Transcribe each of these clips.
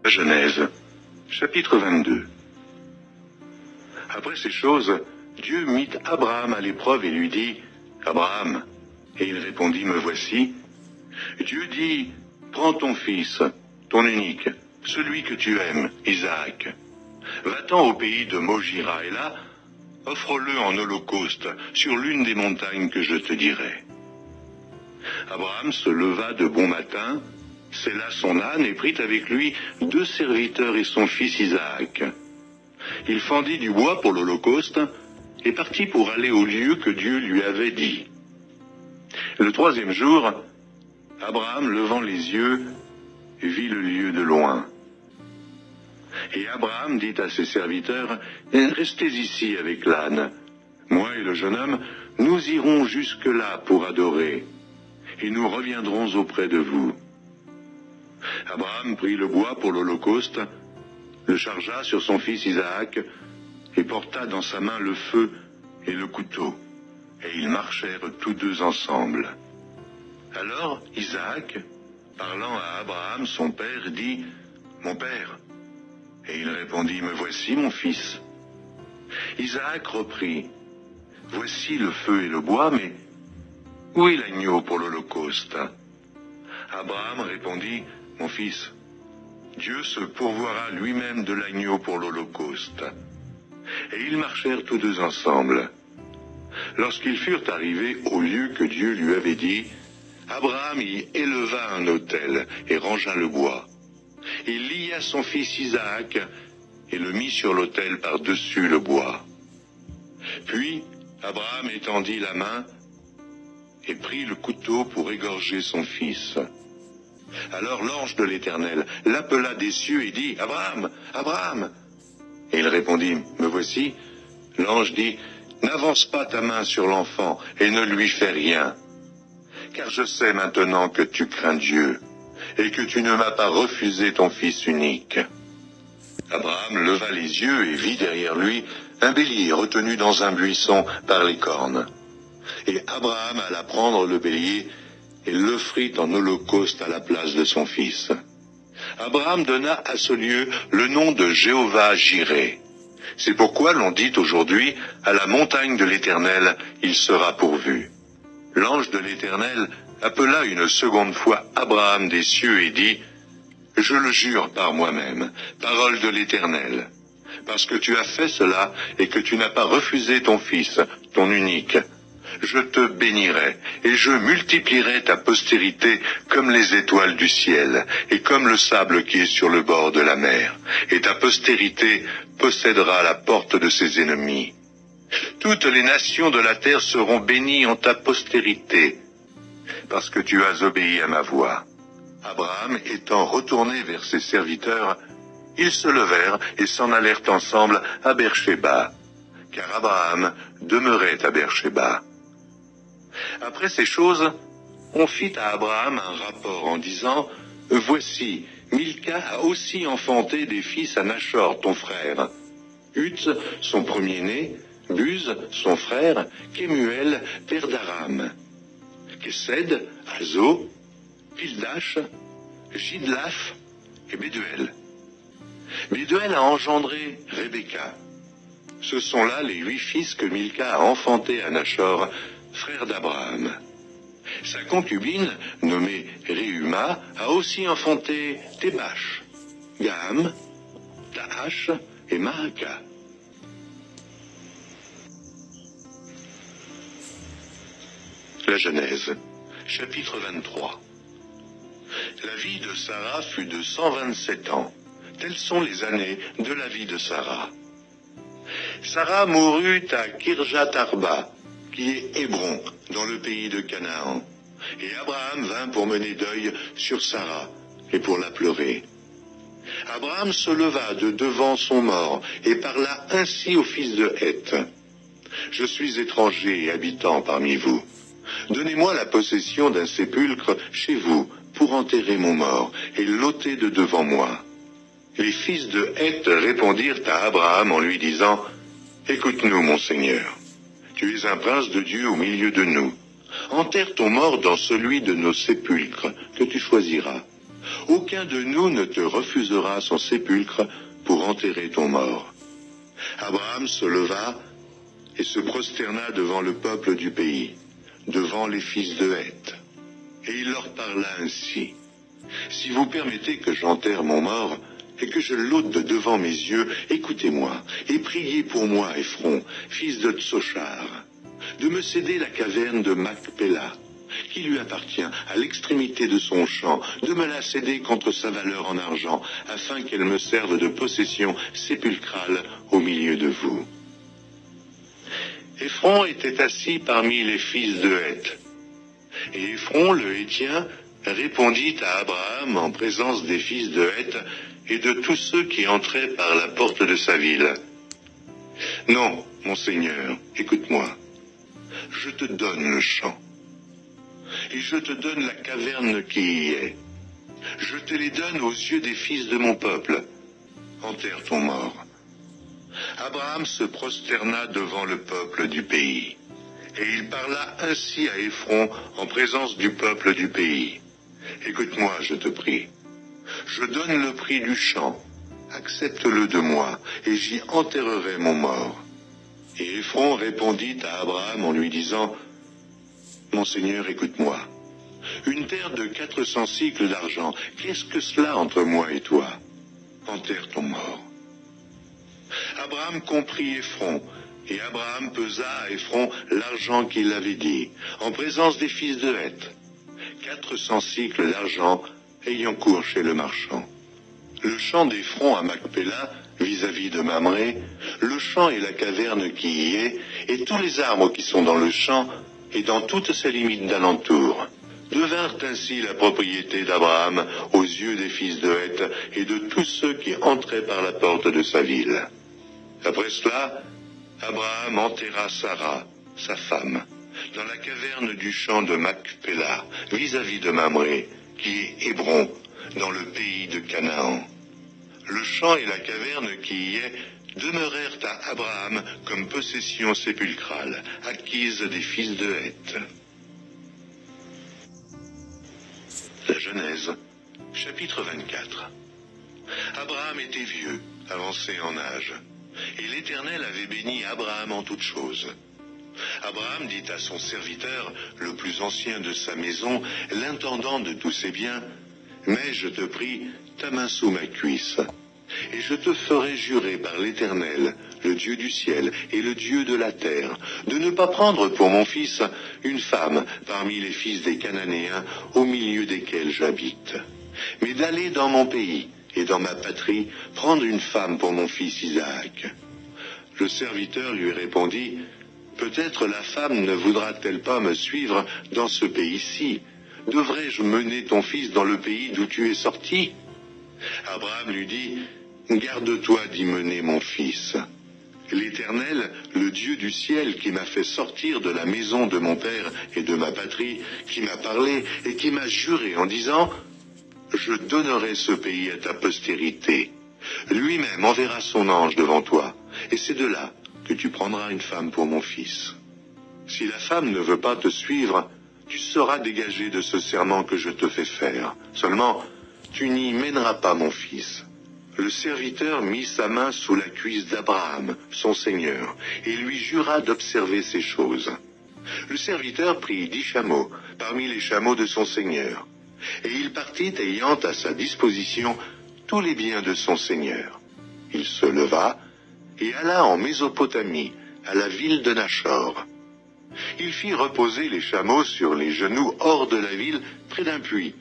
La Genèse, chapitre 22. Après ces choses, Dieu mit Abraham à l'épreuve et lui dit, « Abraham » Et il répondit, « Me voici. » Dieu dit, « Prends ton fils, ton unique, celui que tu aimes, Isaac. Va-t'en au pays de Mojira, et là, offre-le en holocauste sur l'une des montagnes que je te dirai. » Abraham se leva de bon matin, sella son âne et prit avec lui 2 serviteurs et son fils Isaac. Il fendit du bois pour l'holocauste et partit pour aller au lieu que Dieu lui avait dit. Le 3e jour, Abraham, levant les yeux, vit le lieu de loin. Et Abraham dit à ses serviteurs, « Restez ici avec l'âne. Moi et le jeune homme, nous irons jusque-là pour adorer, et nous reviendrons auprès de vous. » Abraham prit le bois pour l'holocauste, le chargea sur son fils Isaac, et porta dans sa main le feu et le couteau, et ils marchèrent tous 2 ensemble. Alors Isaac, parlant à Abraham son père, dit, « Mon père » Et il répondit, « Me voici, mon fils. » Isaac reprit, « Voici le feu et le bois, mais où est l'agneau pour l'holocauste » Abraham répondit, « Mon fils, Dieu se pourvoira lui-même de l'agneau pour l'holocauste. » Et ils marchèrent tous 2 ensemble. Lorsqu'ils furent arrivés au lieu que Dieu lui avait dit, Abraham y éleva un autel et rangea le bois. Il lia son fils Isaac et le mit sur l'autel par-dessus le bois. Puis Abraham étendit la main et prit le couteau pour égorger son fils. Alors l'ange de l'Éternel l'appela des cieux et dit, « Abraham, Abraham !» Et il répondit, « Me voici. » L'ange dit, « N'avance pas ta main sur l'enfant et ne lui fais rien. Car je sais maintenant que tu crains Dieu et que tu ne m'as pas refusé ton fils unique. » Abraham leva les yeux et vit derrière lui un bélier retenu dans un buisson par les cornes. Et Abraham alla prendre le bélier et l'offrit en holocauste à la place de son fils. Abraham donna à ce lieu le nom de Jéhovah-Jireh. C'est pourquoi l'on dit aujourd'hui, à la montagne de l'Éternel, il sera pourvu. L'ange de l'Éternel appela une seconde fois Abraham des cieux et dit, « Je le jure par moi-même, parole de l'Éternel, parce que tu as fait cela et que tu n'as pas refusé ton fils, ton unique. Je te bénirai, et je multiplierai ta postérité comme les étoiles du ciel, et comme le sable qui est sur le bord de la mer, et ta postérité possédera la porte de ses ennemis. Toutes les nations de la terre seront bénies en ta postérité, parce que tu as obéi à ma voix. » Abraham étant retourné vers ses serviteurs, ils se levèrent et s'en allèrent ensemble à Beersheba, car Abraham demeurait à Beersheba. Après ces choses, on fit à Abraham un rapport en disant, « Voici, Milca a aussi enfanté des fils à Nachor, ton frère. Uts, son premier-né, Buz, son frère, Kemuel, père d'Aram, Kesed, Azo, Pildash, Jidlaph et Béduel. Béduel a engendré Rebecca. Ce sont là les 8 fils que Milca a enfantés à Nachor, frère d'Abraham. Sa concubine, nommée Réhuma, a aussi enfanté Tébash, Gaham, Tahash et Maaka. La Genèse, chapitre 23. La vie de Sarah fut de 127 ans. Telles sont les années de la vie de Sarah. Sarah mourut à Kirjath Arba, qui est Hébron, dans le pays de Canaan. Et Abraham vint pour mener deuil sur Sarah, et pour la pleurer. Abraham se leva de devant son mort, et parla ainsi au fils de Heth. « Je suis étranger et habitant parmi vous. Donnez-moi la possession d'un sépulcre chez vous, pour enterrer mon mort, et l'ôter de devant moi. » Les fils de Heth répondirent à Abraham en lui disant, « Écoute-nous, mon Seigneur. Tu es un prince de Dieu au milieu de nous. Enterre ton mort dans celui de nos sépulcres que tu choisiras. Aucun de nous ne te refusera son sépulcre pour enterrer ton mort. » Abraham se leva et se prosterna devant le peuple du pays, devant les fils de Heth. Et il leur parla ainsi. « Si vous permettez que j'enterre mon mort, et que je l'ôte de devant mes yeux, écoutez-moi, et priez pour moi, Éphron, fils de Tsochar, de me céder la caverne de Macpéla, qui lui appartient à l'extrémité de son champ, de me la céder contre sa valeur en argent, afin qu'elle me serve de possession sépulcrale au milieu de vous. » Éphron était assis parmi les fils de Heth. Et Éphron, le Héthien, répondit à Abraham en présence des fils de Heth et de tous ceux qui entraient par la porte de sa ville. « Non, mon Seigneur, écoute-moi. Je te donne le champ, et je te donne la caverne qui y est. Je te les donne aux yeux des fils de mon peuple. Enterre ton mort. » Abraham se prosterna devant le peuple du pays, et il parla ainsi à Éphron en présence du peuple du pays. « Écoute-moi, je te prie. Je donne le prix du champ. Accepte-le de moi, et j'y enterrerai mon mort. » Et Éphron répondit à Abraham en lui disant, « Mon Seigneur, écoute-moi. Une terre de 400 cycles d'argent, qu'est-ce que cela entre moi et toi? Enterre ton mort. » Abraham comprit Éphron, et Abraham pesa à Éphron l'argent qu'il avait dit, en présence des fils de Heth, 400 cycles d'argent ayant cours chez le marchand. Le champ d'Éphron à Macpéla, vis-à-vis de Mamré, le champ et la caverne qui y est, et tous les arbres qui sont dans le champ, et dans toutes ses limites d'alentour, devinrent ainsi la propriété d'Abraham aux yeux des fils de Heth et de tous ceux qui entraient par la porte de sa ville. Après cela, Abraham enterra Sarah, sa femme, dans la caverne du champ de Macpéla, vis-à-vis de Mamré, qui est Hébron, dans le pays de Canaan. Le champ et la caverne qui y est demeurèrent à Abraham comme possession sépulcrale, acquise des fils de Heth. La Genèse, chapitre 24. Abraham était vieux, avancé en âge, et l'Éternel avait béni Abraham en toutes choses. Abraham dit à son serviteur, le plus ancien de sa maison, l'intendant de tous ses biens, « Mets, je te prie, ta main sous ma cuisse, et je te ferai jurer par l'Éternel, le Dieu du ciel et le Dieu de la terre, de ne pas prendre pour mon fils une femme parmi les fils des Cananéens au milieu desquels j'habite, mais d'aller dans mon pays et dans ma patrie prendre une femme pour mon fils Isaac. » Le serviteur lui répondit, « Peut-être la femme ne voudra-t-elle pas me suivre dans ce pays-ci? Devrais-je mener ton fils dans le pays d'où tu es sorti? » Abraham lui dit, « Garde-toi d'y mener mon fils. L'Éternel, le Dieu du ciel qui m'a fait sortir de la maison de mon père et de ma patrie, qui m'a parlé et qui m'a juré en disant, « Je donnerai ce pays à ta postérité. Lui-même enverra son ange devant toi, et c'est de là que tu prendras une femme pour mon fils. Si la femme ne veut pas te suivre, tu seras dégagé de ce serment que je te fais faire. Seulement, tu n'y mèneras pas mon fils. » Le serviteur mit sa main sous la cuisse d'Abraham, son seigneur, et lui jura d'observer ces choses. Le serviteur prit 10 chameaux, parmi les chameaux de son seigneur, et il partit ayant à sa disposition tous les biens de son seigneur. Il se leva et alla en Mésopotamie, à la ville de Nachor. Il fit reposer les chameaux sur les genoux hors de la ville, près d'un puits,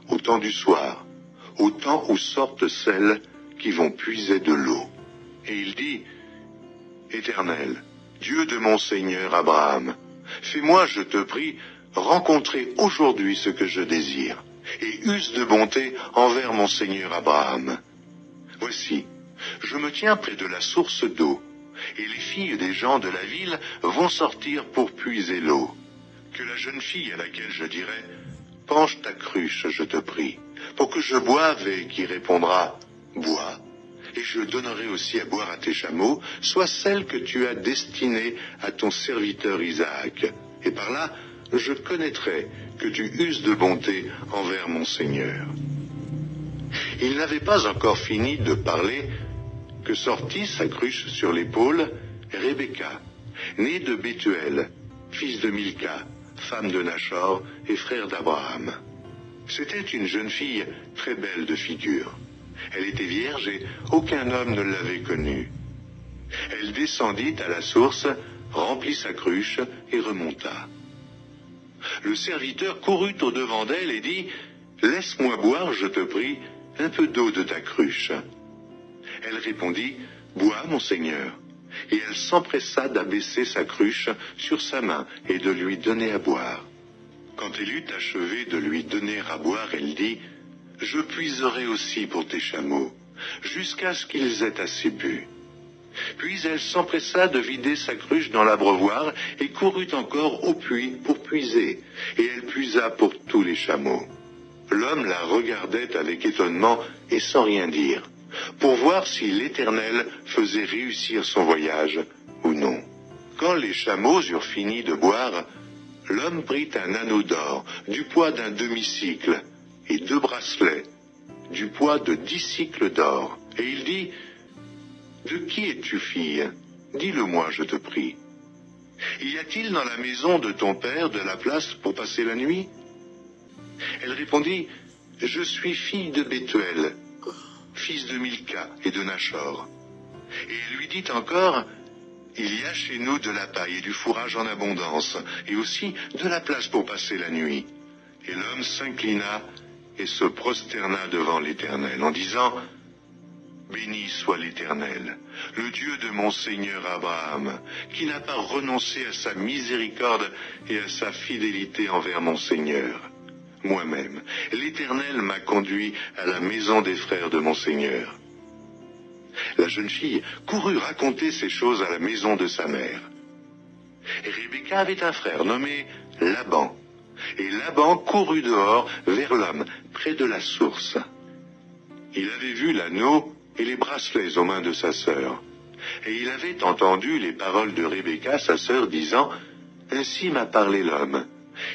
au temps du soir, au temps où sortent celles qui vont puiser de l'eau. Et il dit, « Éternel, Dieu de mon Seigneur Abraham, fais-moi, je te prie, rencontrer aujourd'hui ce que je désire, et use de bonté envers mon Seigneur Abraham. Voici, je me tiens près de la source d'eau, et les filles des gens de la ville vont sortir pour puiser l'eau. Que la jeune fille à laquelle je dirai, « Penche ta cruche, je te prie, pour que je boive, et qui répondra, « Bois, et je donnerai aussi à boire à tes chameaux, soit celle que tu as destinée à ton serviteur Isaac, et par là, je connaîtrai que tu uses de bonté envers mon Seigneur. » Il n'avait pas encore fini de parler que sortit sa cruche sur l'épaule Rebecca, née de Bethuel, fils de Milca, femme de Nachor et frère d'Abraham. C'était une jeune fille très belle de figure. Elle était vierge et aucun homme ne l'avait connue. Elle descendit à la source, remplit sa cruche et remonta. Le serviteur courut au-devant d'elle et dit « Laisse-moi boire, je te prie, un peu d'eau de ta cruche. » Elle répondit « Bois, mon Seigneur. » Et elle s'empressa d'abaisser sa cruche sur sa main et de lui donner à boire. Quand elle eut achevé de lui donner à boire, elle dit « Je puiserai aussi pour tes chameaux, jusqu'à ce qu'ils aient assez bu. » Puis elle s'empressa de vider sa cruche dans l'abreuvoir et courut encore au puits pour puiser, et elle puisa pour tous les chameaux. L'homme la regardait avec étonnement et sans rien dire, pour voir si l'Éternel faisait réussir son voyage ou non. Quand les chameaux eurent fini de boire, l'homme prit un anneau d'or, du poids d'un demi-cycle, et 2 bracelets, du poids de 10 cycles d'or. Et il dit, « De qui es-tu, fille? Dis-le-moi, je te prie. Y a-t-il dans la maison de ton père de la place pour passer la nuit? » Elle répondit, « Je suis fille de Bethuel, fils de Milca et de Nachor. » Et il lui dit encore, « Il y a chez nous de la paille et du fourrage en abondance, et aussi de la place pour passer la nuit. » Et l'homme s'inclina et se prosterna devant l'Éternel, en disant, « Béni soit l'Éternel, le Dieu de mon Seigneur Abraham, qui n'a pas renoncé à sa miséricorde et à sa fidélité envers mon Seigneur. Moi-même, l'Éternel m'a conduit à la maison des frères de mon Seigneur. » La jeune fille courut raconter ces choses à la maison de sa mère. Et Rebecca avait un frère nommé Laban. Et Laban courut dehors vers l'homme, près de la source. Il avait vu l'anneau et les bracelets aux mains de sa sœur. Et il avait entendu les paroles de Rebecca, sa sœur, disant, « Ainsi m'a parlé l'homme. »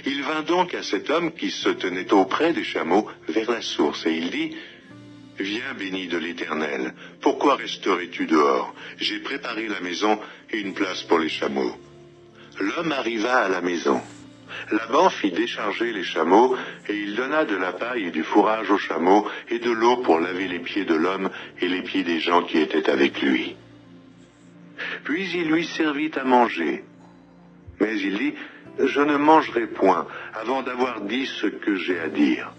Il vint donc à cet homme qui se tenait auprès des chameaux vers la source, et il dit, « Viens, béni de l'Éternel, pourquoi resterais-tu dehors? J'ai préparé la maison et une place pour les chameaux. » L'homme arriva à la maison. Laban fit décharger les chameaux, et il donna de la paille et du fourrage aux chameaux, et de l'eau pour laver les pieds de l'homme et les pieds des gens qui étaient avec lui. Puis il lui servit à manger. Mais il dit, « Je ne mangerai point avant d'avoir dit ce que j'ai à dire. »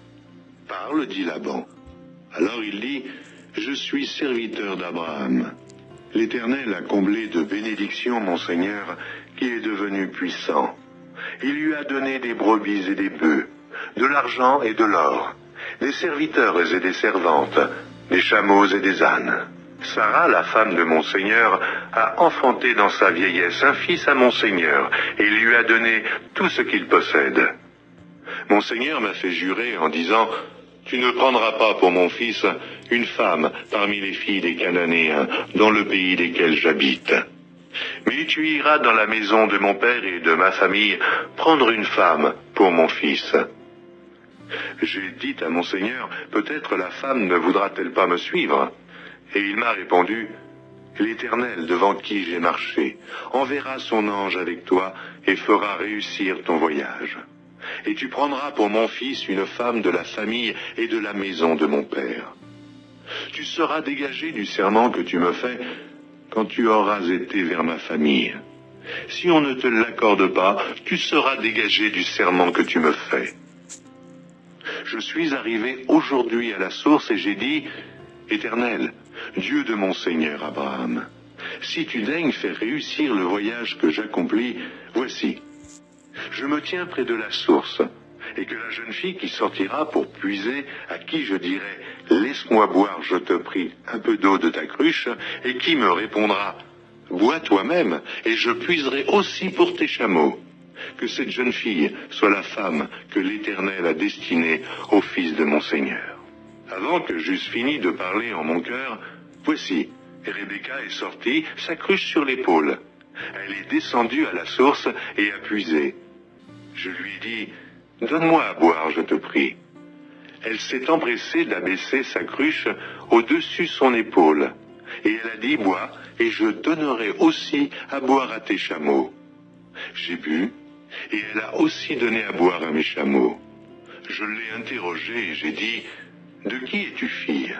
« Parle, dit Laban. Alors il dit, « Je suis serviteur d'Abraham. L'Éternel a comblé de bénédictions mon Seigneur, qui est devenu puissant. Il lui a donné des brebis et des bœufs, de l'argent et de l'or, des serviteurs et des servantes, des chameaux et des ânes. Sarah, la femme de mon Seigneur, a enfanté dans sa vieillesse un fils à mon Seigneur, et il lui a donné tout ce qu'il possède. Mon Seigneur m'a fait jurer en disant, « Tu ne prendras pas pour mon fils une femme parmi les filles des Cananéens, dans le pays desquels j'habite. Mais tu iras dans la maison de mon père et de ma famille prendre une femme pour mon fils. » J'ai dit à mon Seigneur, « Peut-être la femme ne voudra-t-elle pas me suivre ?» Et il m'a répondu, « L'Éternel devant qui j'ai marché enverra son ange avec toi et fera réussir ton voyage. Et tu prendras pour mon fils une femme de la famille et de la maison de mon père. Tu seras dégagé du serment que tu me fais quand tu auras été vers ma famille. Si on ne te l'accorde pas, tu seras dégagé du serment que tu me fais. Je suis arrivé aujourd'hui à la source et j'ai dit, « Éternel, Dieu de mon Seigneur Abraham, si tu daignes faire réussir le voyage que j'accomplis, voici, je me tiens près de la source, et que la jeune fille qui sortira pour puiser, à qui je dirai, « Laisse-moi boire, je te prie, un peu d'eau de ta cruche », et qui me répondra, « Bois toi-même, et je puiserai aussi pour tes chameaux. » Que cette jeune fille soit la femme que l'Éternel a destinée au fils de mon Seigneur. » Avant que j'eusse fini de parler en mon cœur, voici, Rebecca est sortie, sa cruche sur l'épaule. Elle est descendue à la source et a puisé. Je lui ai dit, « Donne-moi à boire, je te prie. » Elle s'est empressée d'abaisser sa cruche au-dessus son épaule. Et elle a dit, bois, et je donnerai aussi à boire à tes chameaux. J'ai bu, et elle a aussi donné à boire à mes chameaux. Je l'ai interrogée et j'ai dit, de qui es-tu fille?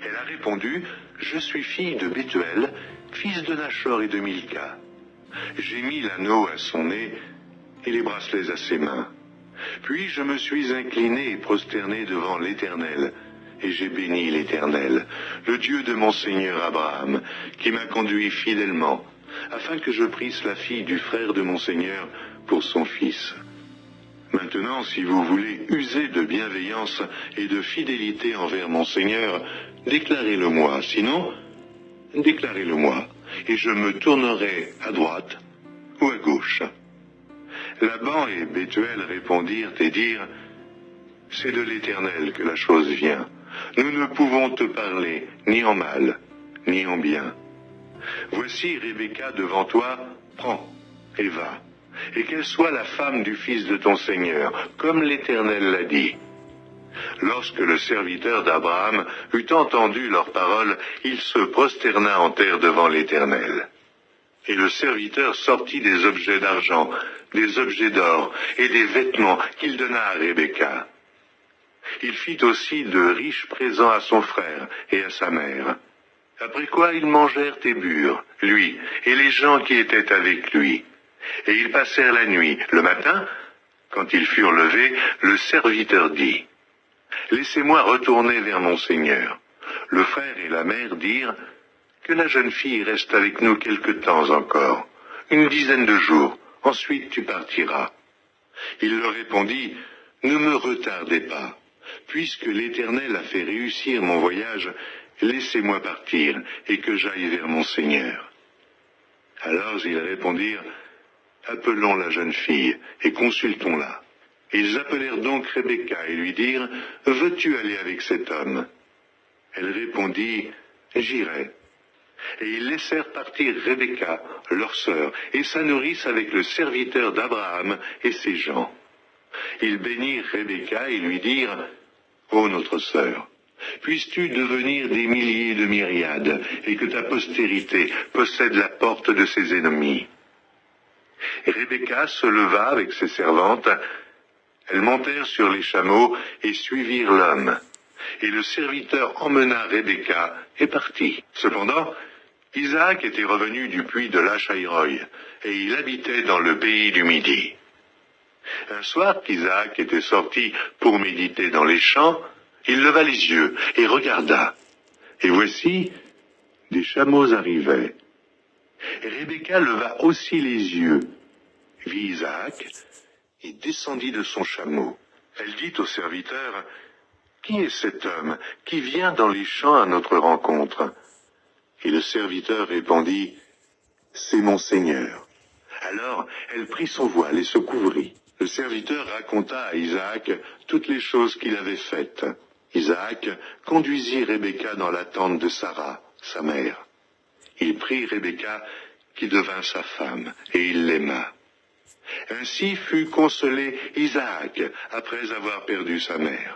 Elle a répondu, je suis fille de Bethuel, fils de Nachor et de Milca. J'ai mis l'anneau à son nez et les bracelets à ses mains. Puis je me suis incliné et prosterné devant l'Éternel, et j'ai béni l'Éternel, le Dieu de mon Seigneur Abraham, qui m'a conduit fidèlement, afin que je prisse la fille du frère de mon Seigneur pour son fils. Maintenant, si vous voulez user de bienveillance et de fidélité envers mon Seigneur, déclarez-le-moi, sinon, déclarez-le-moi, et je me tournerai à droite ou à gauche. Laban et Bethuel répondirent et dirent, c'est de l'Éternel que la chose vient. Nous ne pouvons te parler ni en mal, ni en bien. Voici Rebecca devant toi, prends et va, et qu'elle soit la femme du fils de ton Seigneur, comme l'Éternel l'a dit. Lorsque le serviteur d'Abraham eut entendu leurs paroles, il se prosterna en terre devant l'Éternel. Et le serviteur sortit des objets d'argent, des objets d'or et des vêtements qu'il donna à Rebecca. Il fit aussi de riches présents à son frère et à sa mère. Après quoi ils mangèrent et burent, lui et les gens qui étaient avec lui. Et ils passèrent la nuit. Le matin, quand ils furent levés, le serviteur dit, « Laissez-moi retourner vers mon Seigneur. » Le frère et la mère dirent, « Que la jeune fille reste avec nous quelque temps encore, 10 de jours, ensuite tu partiras. » Il leur répondit, « Ne me retardez pas. Puisque l'Éternel a fait réussir mon voyage, laissez-moi partir et que j'aille vers mon Seigneur. » Alors ils répondirent, « Appelons la jeune fille et consultons-la. » Ils appelèrent donc Rebecca et lui dirent, « Veux-tu aller avec cet homme ?» Elle répondit, « J'irai. » Et ils laissèrent partir Rebecca, leur sœur, et sa nourrice avec le serviteur d'Abraham et ses gens. Ils bénirent Rebecca et lui dirent, « Ô notre sœur, puisses-tu devenir des milliers de myriades, et que ta postérité possède la porte de ses ennemis. » Rebecca se leva avec ses servantes. Elles montèrent sur les chameaux et suivirent l'homme. Et le serviteur emmena Rebecca et partit. Cependant, Isaac était revenu du puits de Lachaïroï, et il habitait dans le pays du Midi. Un soir qu'Isaac était sorti pour méditer dans les champs, il leva les yeux et regarda. Et voici, des chameaux arrivaient. Et Rebecca leva aussi les yeux, vit Isaac, et descendit de son chameau. Elle dit au serviteur, « Qui est cet homme qui vient dans les champs à notre rencontre ?» Et le serviteur répondit, « C'est mon Seigneur. » Alors elle prit son voile et se couvrit. Le serviteur raconta à Isaac toutes les choses qu'il avait faites. Isaac conduisit Rebecca dans la tente de Sarah, sa mère. Il prit Rebecca, qui devint sa femme, et il l'aima. Ainsi fut consolé Isaac après avoir perdu sa mère.